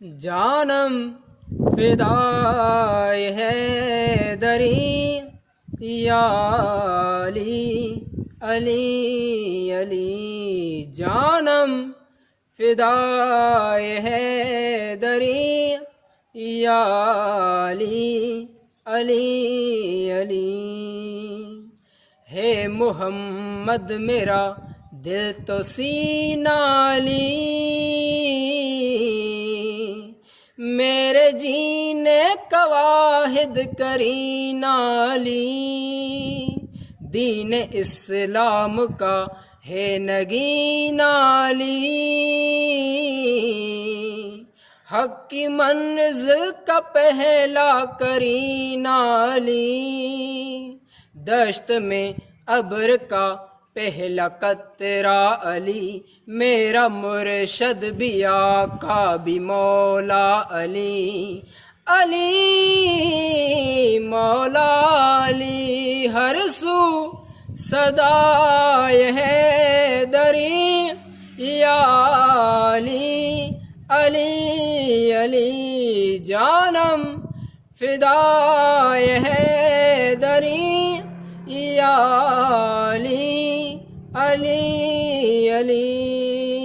جانم فدائے ہے دری یا علی علی علی، جانم فدائے ہے دری یا علی علی علی، ہے محمد میرا دل تو سینہ علی، میرے جینے کا واحد کرینہ علی، دین اسلام کا ہے نگینہ علی، حق کی منزل کا پہلا کرینہ علی، دشت میں ابر کا پہلا قطرہ علی، میرا مرشد بھی آقا بھی مولا علی، علی مولا علی، ہر سو صدائے ہے دری یا علی علی علی، جانم فدائے ہے دری یا علی علی علی۔